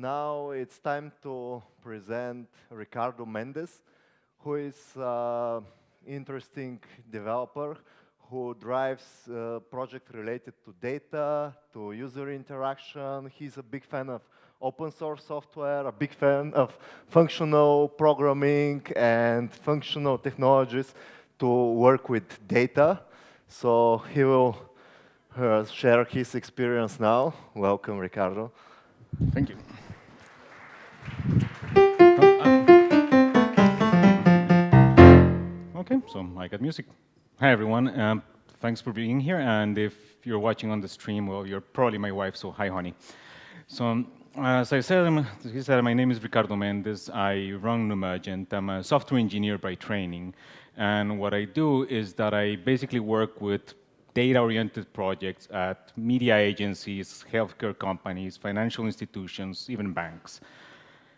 now it's time to present Ricardo Méndez, who is an interesting developer who drives project related to data, to user interaction. He's a big fan of open source software, a big fan of functional programming and functional technologies to work with data. So he will share his experience now. Welcome, Ricardo. Thank you. Okay, so I got music. Hi, everyone. Thanks for being here. And if you're watching on the stream, well, you're probably my wife, so hi, honey. So, as he said, my name is Ricardo Méndez. I run Numergent. I'm a software engineer by training. And what I do is that I basically work with data-oriented projects at media agencies, healthcare companies, financial institutions, even banks.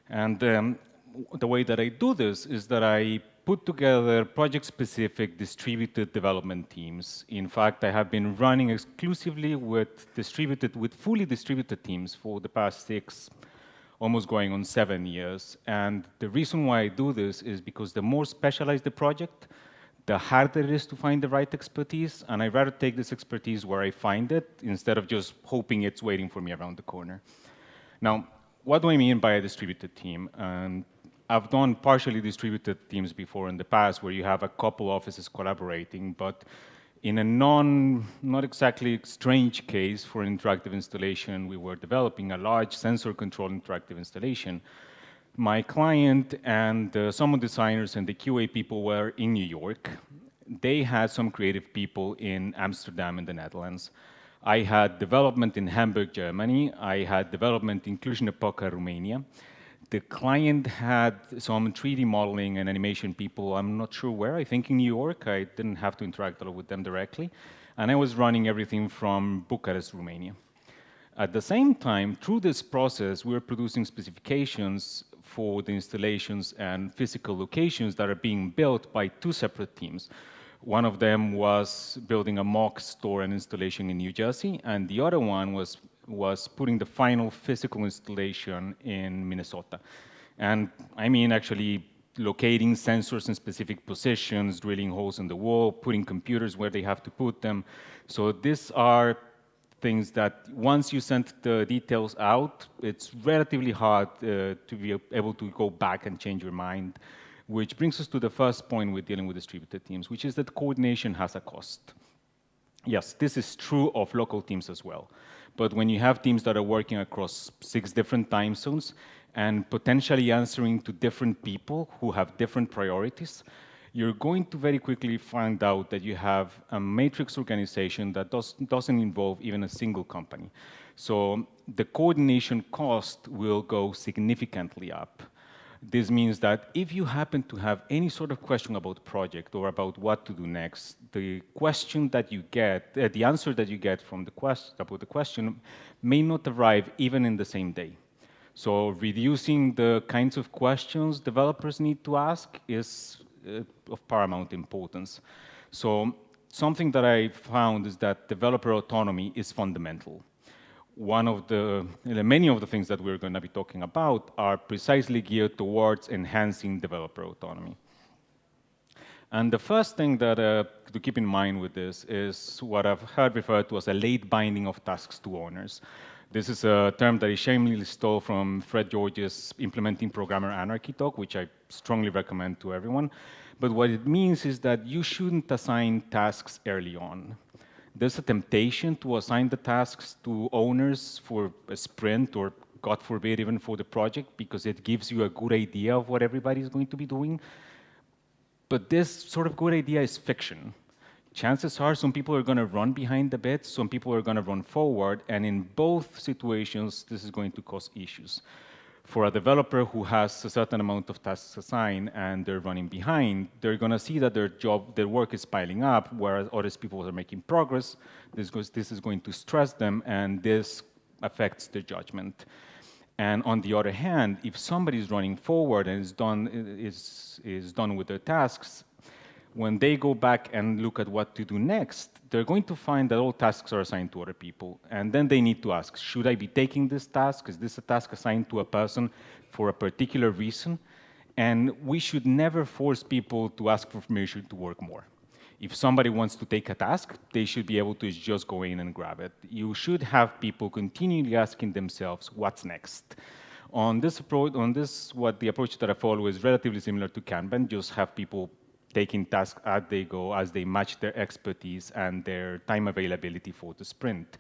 And the way that I do this is that I put together project-specific distributed development teams. In fact, I have been running exclusively with fully distributed teams for the past 6, almost going on 7 years. And the reason why I do this is because the more specialized the project, the harder it is to find the right expertise, and I'd rather take this expertise where I find it instead of just hoping it's waiting for me around the corner. Now, what do I mean by a distributed team? I've done partially distributed teams before in the past where you have a couple offices collaborating, but in a not exactly strange case for an interactive installation, we were developing a large sensor-controlled interactive installation. My client and some of the designers and the QA people were in New York. They had some creative people in Amsterdam in the Netherlands. I had development in Hamburg, Germany. I had development in Cluj-Napoca, Romania. The client had some 3D modeling and animation people, I'm not sure where, I think in New York. I didn't have to interact a lot with them directly. And I was running everything from Bucharest, Romania. At the same time, through this process, we were producing specifications for the installations and physical locations that are being built by 2 separate teams. One of them was building a mock store and installation in New Jersey, and the other one was putting the final physical installation in Minnesota. And I mean actually locating sensors in specific positions, drilling holes in the wall, putting computers where they have to put them. So these are things that once you send the details out, it's relatively hard to be able to go back and change your mind, which brings us to the first point with dealing with distributed teams, which is that coordination has a cost. Yes, this is true of local teams as well. But when you have teams that are working across 6 different time zones and potentially answering to different people who have different priorities, you're going to very quickly find out that you have a matrix organization that doesn't involve even a single company. So the coordination cost will go significantly up. This means that if you happen to have any sort of question about the project or about what to do next, the question that you get, the answer that you get from the question may not arrive even in the same day. So reducing the kinds of questions developers need to ask is of paramount importance. So something that I found is that developer autonomy is fundamental. Many of the things that we're going to be talking about are precisely geared towards enhancing developer autonomy. And the first thing that to keep in mind with this is what I've heard referred to as a late binding of tasks to owners. This is a term that I shamelessly stole from Fred George's Implementing Programmer Anarchy talk, which I strongly recommend to everyone. But what it means is that you shouldn't assign tasks early on. There's a temptation to assign the tasks to owners for a sprint or, God forbid, even for the project, because it gives you a good idea of what everybody is going to be doing. But this sort of good idea is fiction. Chances are some people are going to run behind the bits, some people are going to run forward, and in both situations, this is going to cause issues. For a developer who has a certain amount of tasks assigned and they're running behind, they're going to see that their work is piling up, whereas other people are making progress. This is going to stress them, and this affects their judgment. And on the other hand, if somebody is running forward and is done with their tasks, When they go back and look at what to do next, they're going to find that all tasks are assigned to other people. And then they need to ask, should I be taking this task? Is this a task assigned to a person for a particular reason? And we should never force people to ask for permission to work more. If somebody wants to take a task, they should be able to just go in and grab it. You should have people continually asking themselves, what's next? On this approach, the approach that I follow is relatively similar to Kanban. Just have people taking tasks as they go, as they match their expertise and their time availability for the sprint.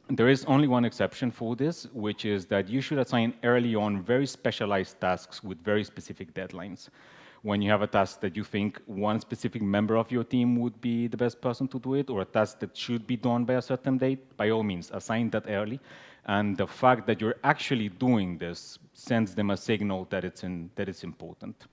There is only one exception for this, which is that you should assign early on very specialized tasks with very specific deadlines. When you have a task that you think one specific member of your team would be the best person to do it, or a task that should be done by a certain date, by all means, assign that early. And the fact that you're actually doing this sends them a signal that it's important.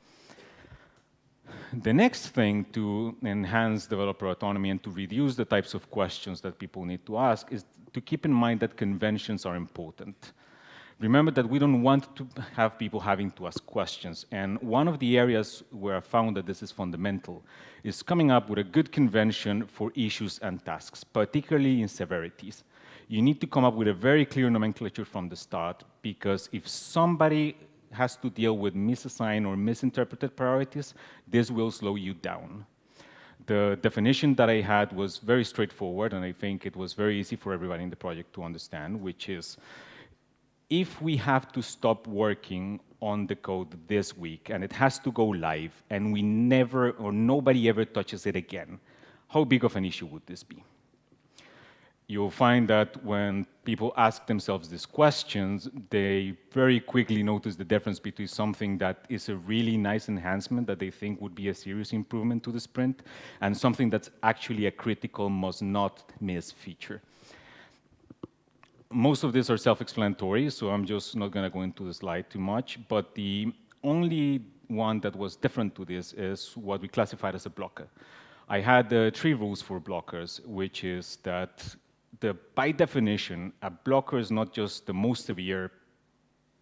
The next thing to enhance developer autonomy and to reduce the types of questions that people need to ask is to keep in mind that conventions are important. Remember that we don't want to have people having to ask questions. And one of the areas where I found that this is fundamental is coming up with a good convention for issues and tasks, particularly in severities. You need to come up with a very clear nomenclature from the start, because if somebody has to deal with misassigned or misinterpreted priorities, this will slow you down. The definition that I had was very straightforward, and I think it was very easy for everybody in the project to understand, which is, if we have to stop working on the code this week and it has to go live and we never or nobody ever touches it again, how big of an issue would this be? You'll find that when people ask themselves these questions, they very quickly notice the difference between something that is a really nice enhancement that they think would be a serious improvement to the sprint and something that's actually a critical must not miss feature. Most of these are self-explanatory, so I'm just not going to go into the slide too much, but the only one that was different to this is what we classified as a blocker. I had 3 rules for blockers, which is that by definition, a blocker is not just the most severe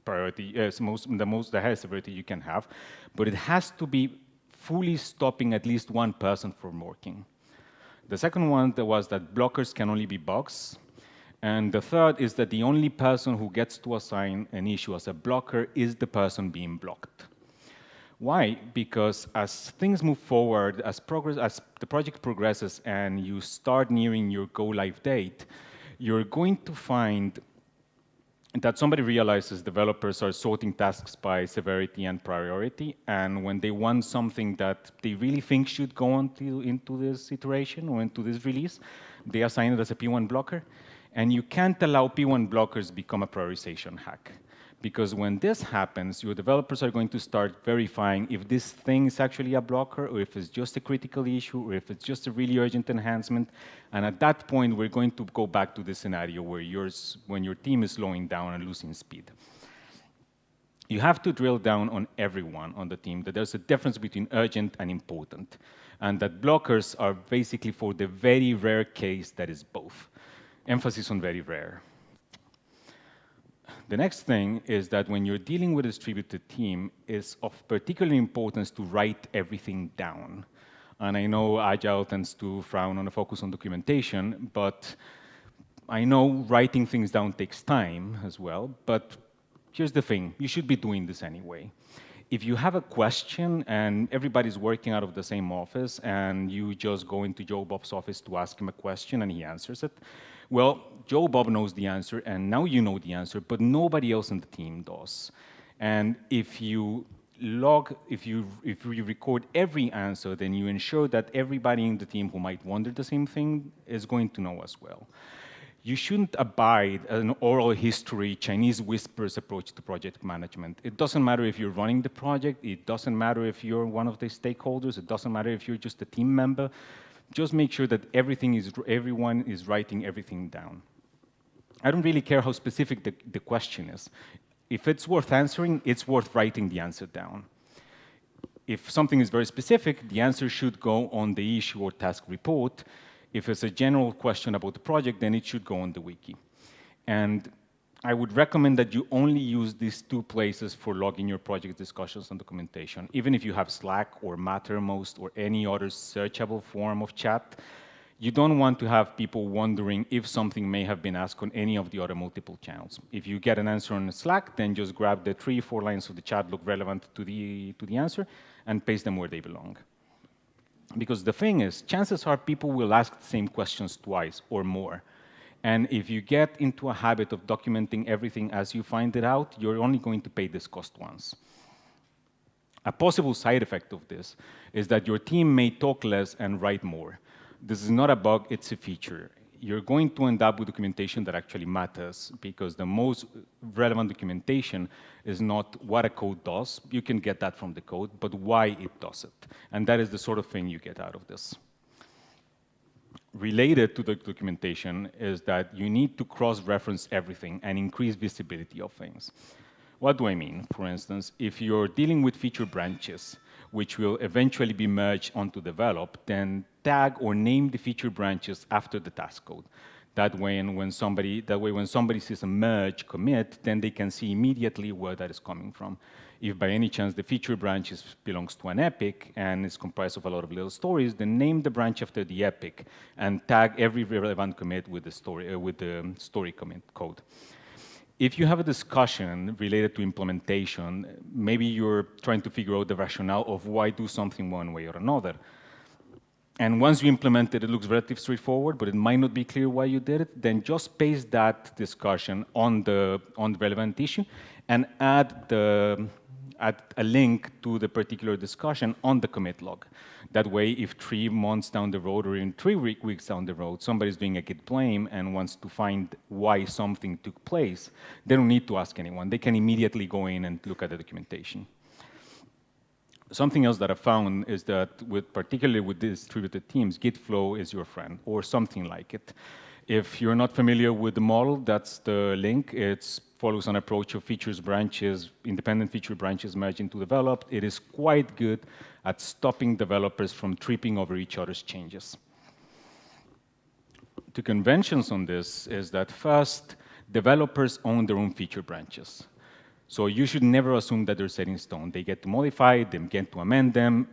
priority, the highest severity you can have, but it has to be fully stopping at least one person from working. The second one was that blockers can only be bugs. And the third is that the only person who gets to assign an issue as a blocker is the person being blocked. Why? Because as things move forward, as the project progresses and you start nearing your go-live date, you're going to find that somebody realizes developers are sorting tasks by severity and priority, and when they want something that they really think should go into this iteration or into this release, they assign it as a P1 blocker. And you can't allow P1 blockers become a prioritization hack. Because when this happens, your developers are going to start verifying if this thing is actually a blocker, or if it's just a critical issue, or if it's just a really urgent enhancement. And at that point, we're going to go back to the scenario where when your team is slowing down and losing speed. You have to drill down on everyone on the team that there's a difference between urgent and important, and that blockers are basically for the very rare case that is both. Emphasis on very rare. The next thing is that when you're dealing with a distributed team, it's of particular importance to write everything down. And I know Agile tends to frown on a focus on documentation, but I know writing things down takes time as well. But here's the thing, you should be doing this anyway. If you have a question and everybody's working out of the same office and you just go into Joe Bob's office to ask him a question and he answers it, well, Joe Bob knows the answer and now you know the answer, but nobody else in the team does. And if you record every answer, then you ensure that everybody in the team who might wonder the same thing is going to know as well. You shouldn't abide an oral history, Chinese whispers approach to project management. It doesn't matter if you're running the project, it doesn't matter if you're one of the stakeholders, it doesn't matter if you're just a team member. Just make sure that everyone is writing everything down. I don't really care how specific the question is. If it's worth answering, it's worth writing the answer down. If something is very specific, the answer should go on the issue or task report. If it's a general question about the project, then it should go on the wiki. And I would recommend that you only use these two places for logging your project discussions and documentation. Even if you have Slack or Mattermost or any other searchable form of chat, you don't want to have people wondering if something may have been asked on any of the other multiple channels. If you get an answer on Slack, then just grab the 3-4 lines of the chat look relevant to the answer and paste them where they belong. Because the thing is, chances are people will ask the same questions twice or more. And if you get into a habit of documenting everything as you find it out, you're only going to pay this cost once. A possible side effect of this is that your team may talk less and write more. This is not a bug, it's a feature. You're going to end up with documentation that actually matters, because the most relevant documentation is not what a code does, you can get that from the code, but why it does it. And that is the sort of thing you get out of this. Related to the documentation is that you need to cross-reference everything and increase visibility of things. What do I mean? For instance, if you're dealing with feature branches, which will eventually be merged onto develop, then tag or name the feature branches after the task code. That way, when somebody sees a merge commit, then they can see immediately where that is coming from. If by any chance the feature branch belongs to an epic and is comprised of a lot of little stories, then name the branch after the epic and tag every relevant commit with the story commit code. If you have a discussion related to implementation, maybe you're trying to figure out the rationale of why do something one way or another. And once you implement it, it looks relatively straightforward, but it might not be clear why you did it, then just paste that discussion on the relevant issue and add a link to the particular discussion on the commit log. That way, if 3 months down the road or in 3 weeks down the road, somebody's doing a git blame and wants to find why something took place, they don't need to ask anyone. They can immediately go in and look at the documentation. Something else that I found is that, particularly with distributed teams, Git flow is your friend, or something like it. If you're not familiar with the model, that's the link. It follows an approach of features branches, independent feature branches merged into developed. It is quite good at stopping developers from tripping over each other's changes. The conventions on this is that first, developers own their own feature branches. So you should never assume that they're set in stone. They get to modify, they get to amend them.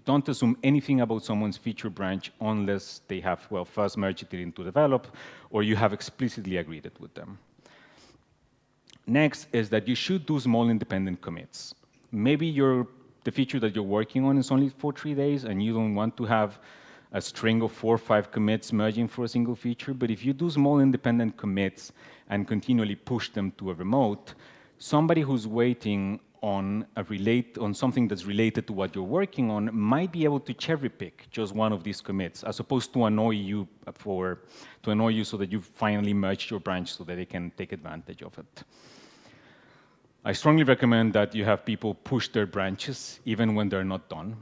Don't assume anything about someone's feature branch unless they have, well, first merged it into develop, or you have explicitly agreed it with them. Next is that you should do small independent commits. Maybe the feature that you're working on is only for 3 days, and you don't want to have a string of 4 or 5 commits merging for a single feature, but if you do small independent commits and continually push them to a remote, somebody who's waiting on something that's related to what you're working on might be able to cherry pick just one of these commits, as opposed to annoy you so that you finally merged your branch so that they can take advantage of it. I strongly recommend that you have people push their branches even when they're not done.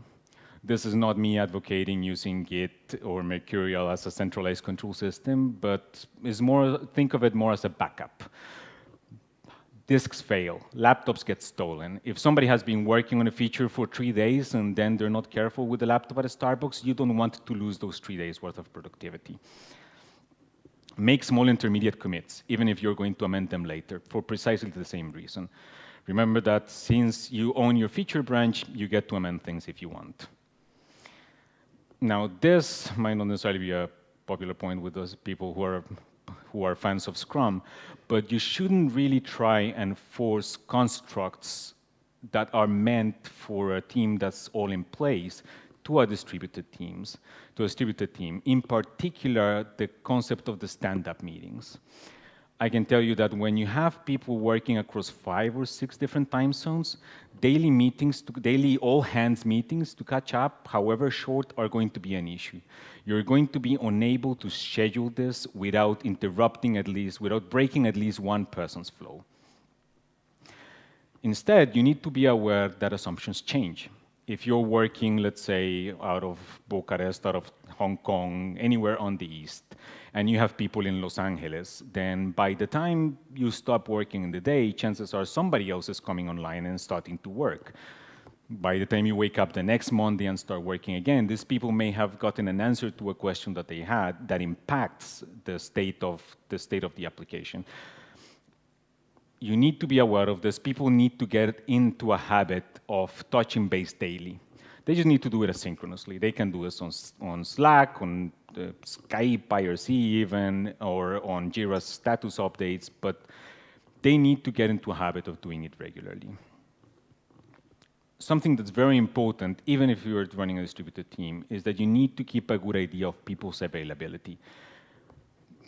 This is not me advocating using Git or Mercurial as a centralized control system, but think of it more as a backup. Disks fail, laptops get stolen. If somebody has been working on a feature for 3 days and then they're not careful with the laptop at a Starbucks, you don't want to lose those 3 days worth of productivity. Make small intermediate commits, even if you're going to amend them later, for precisely the same reason. Remember that since you own your feature branch, you get to amend things if you want. Now, this might not necessarily be a popular point with those people who are fans of Scrum, but you shouldn't really try and force constructs that are meant for a team that's all in place to a distributed team. In particular, the concept of the stand-up meetings. I can tell you that when you have people working across 5 or 6 different time zones, daily all-hands meetings to catch up, however short, are going to be an issue. You're going to be unable to schedule this without breaking at least one person's flow. Instead, you need to be aware that assumptions change. If you're working, let's say, out of Bucharest, out of Hong Kong, anywhere on the East, and you have people in Los Angeles, then by the time you stop working in the day, chances are somebody else is coming online and starting to work. By the time you wake up the next Monday and start working again, these people may have gotten an answer to a question that they had that impacts the state of the application. you need to be aware of this. People need to get into a habit of touching base daily. They just need to do it asynchronously. They can do this on Slack, on Skype, IRC even, or on Jira's status updates, but they need to get into a habit of doing it regularly. Something that's very important, even if you're running a distributed team, is that you need to keep a good idea of people's availability.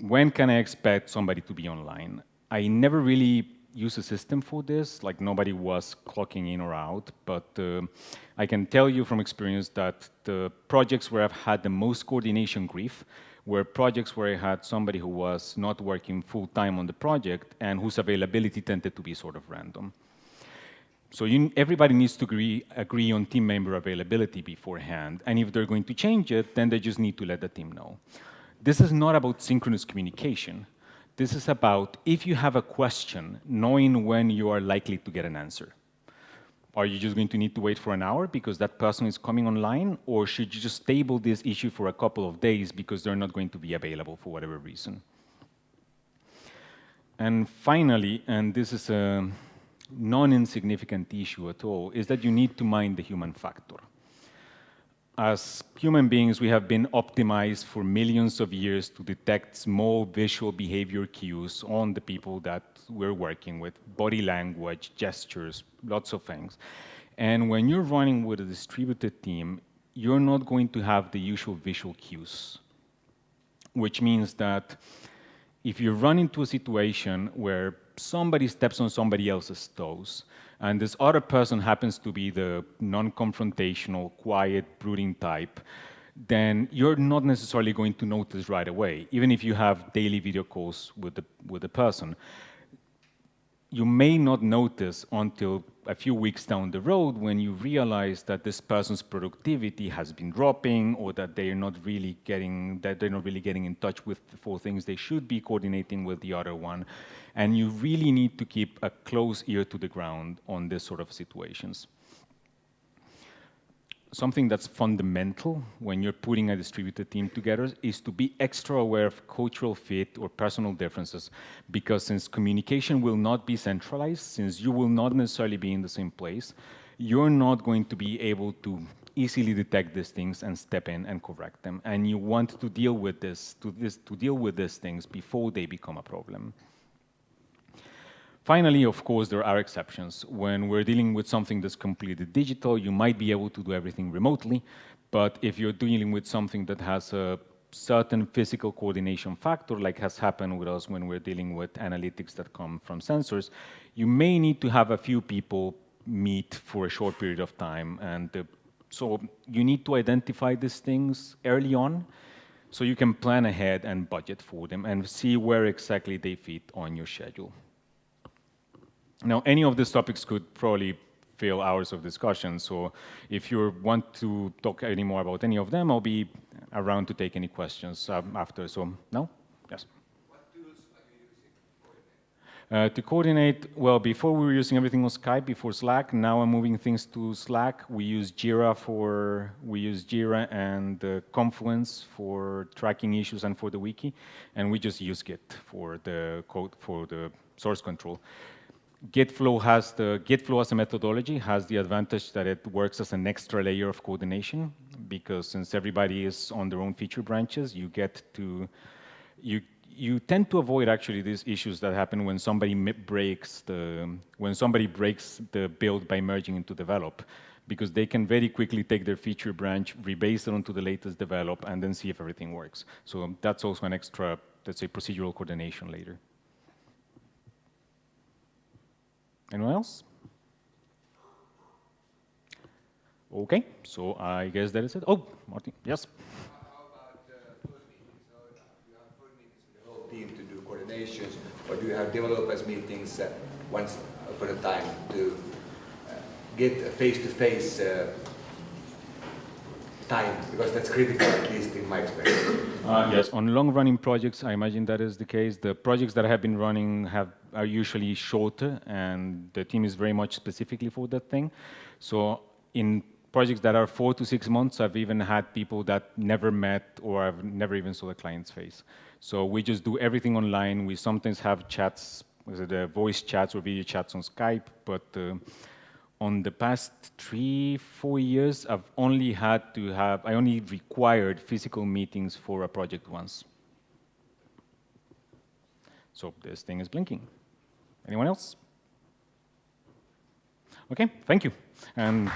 When can I expect somebody to be online? I never really use a system for this, like nobody was clocking in or out, but I can tell you from experience that the projects where I've had the most coordination grief were projects where I had somebody who was not working full-time on the project and whose availability tended to be sort of random. So everybody needs to agree on team member availability beforehand, and if they're going to change it, then they just need to let the team know. This is not about synchronous communication. This is about, if you have a question, knowing when you are likely to get an answer. Are you just going to need to wait for an hour because that person is coming online, or should you just table this issue for a couple of days because they're not going to be available for whatever reason? And finally, and this is a non-insignificant issue at all, is that you need to mind the human factor. As human beings, we have been optimized for millions of years to detect small visual behavior cues on the people that we're working with, body language, gestures, lots of things. And when you're running with a distributed team, you're not going to have the usual visual cues, which means that if you run into a situation where somebody steps on somebody else's toes, and this other person happens to be the non-confrontational, quiet, brooding type, then you're not necessarily going to notice right away, even if you have daily video calls with the person. You may not notice until a few weeks down the road when you realize that this person's productivity has been dropping, or that they're not really getting in touch with the 4 things they should be coordinating with the other one. And you really need to keep a close ear to the ground on this sort of situations. Something that's fundamental when you're putting a distributed team together is to be extra aware of cultural fit or personal differences, because since communication will not be centralized, since you will not necessarily be in the same place, you're not going to be able to easily detect these things and step in and correct them. And you want to deal with these things before they become a problem. Finally, of course, there are exceptions. When we're dealing with something that's completely digital, you might be able to do everything remotely, but if you're dealing with something that has a certain physical coordination factor, like has happened with us when we're dealing with analytics that come from sensors, you may need to have a few people meet for a short period of time. And so you need to identify these things early on so you can plan ahead and budget for them and see where exactly they fit on your schedule. Now, any of these topics could probably fill hours of discussion, so if you want to talk any more about any of them, I'll be around to take any questions after. So, no? Yes? What tools are you using to coordinate? Well, before we were using everything on Skype, before Slack. Now I'm moving things to Slack. We use Jira and Confluence for tracking issues and for the wiki, and we just use Git for the code, for the source control. Gitflow as a methodology has the advantage that it works as an extra layer of coordination, because since everybody is on their own feature branches, you tend to avoid actually these issues that happen when somebody breaks the build by merging into develop, because they can very quickly take their feature branch, rebase it onto the latest develop, and then see if everything works. So that's also an extra, let's say, procedural coordination later. Anyone else? Okay, so I guess that is it. Oh, Martin, yes? How about first meetings? So you have first meetings with the whole team to do coordinations, or do you have developers meetings once upon a time to get a face-to-face time? Because that's critical, at least in my experience. Yes, on long-running projects, I imagine that is the case. The projects that I have been running are usually shorter, and the team is very much specifically for that thing. So in projects that are 4 to 6 months, I've even had people that never met or I've never even saw the client's face. So we just do everything online. We sometimes have chats voice chats or video chats on Skype, but on the past 3-4 years, I only required physical meetings for a project once. So this thing is blinking. Anyone else? Okay, thank you. And